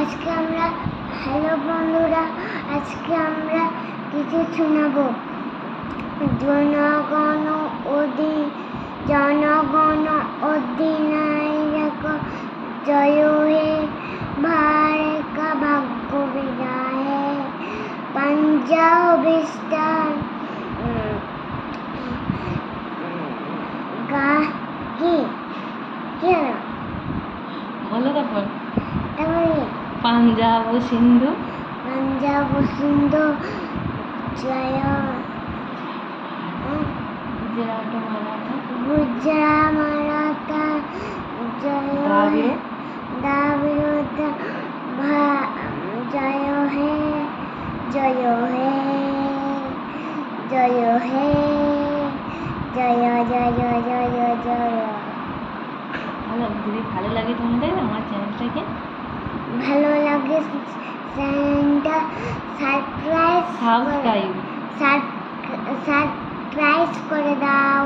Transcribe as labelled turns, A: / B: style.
A: আজকে আমরা হ্যালো বন্ধুরা, আজকে আমরা কিছু শোনাবো। জনগণ অধিনায়ক জয় হে, भारत का भाग्य विधान है। पंजाब स्टार
B: বলো পাঞ্জাব ও সিন্ধু
A: জয়
B: গুজরাট মারাঠা
A: জয় দ্রাবিড় জয় হে, জয় হে, জয় হে, জয় জয় জয় জয় জয়।
B: যদি ভালো লাগে তোমাদের আমার চ্যানেলটাকে
A: ভালো লাগে চ্যানেলটা সাবস্ক্রাইব করে দাও।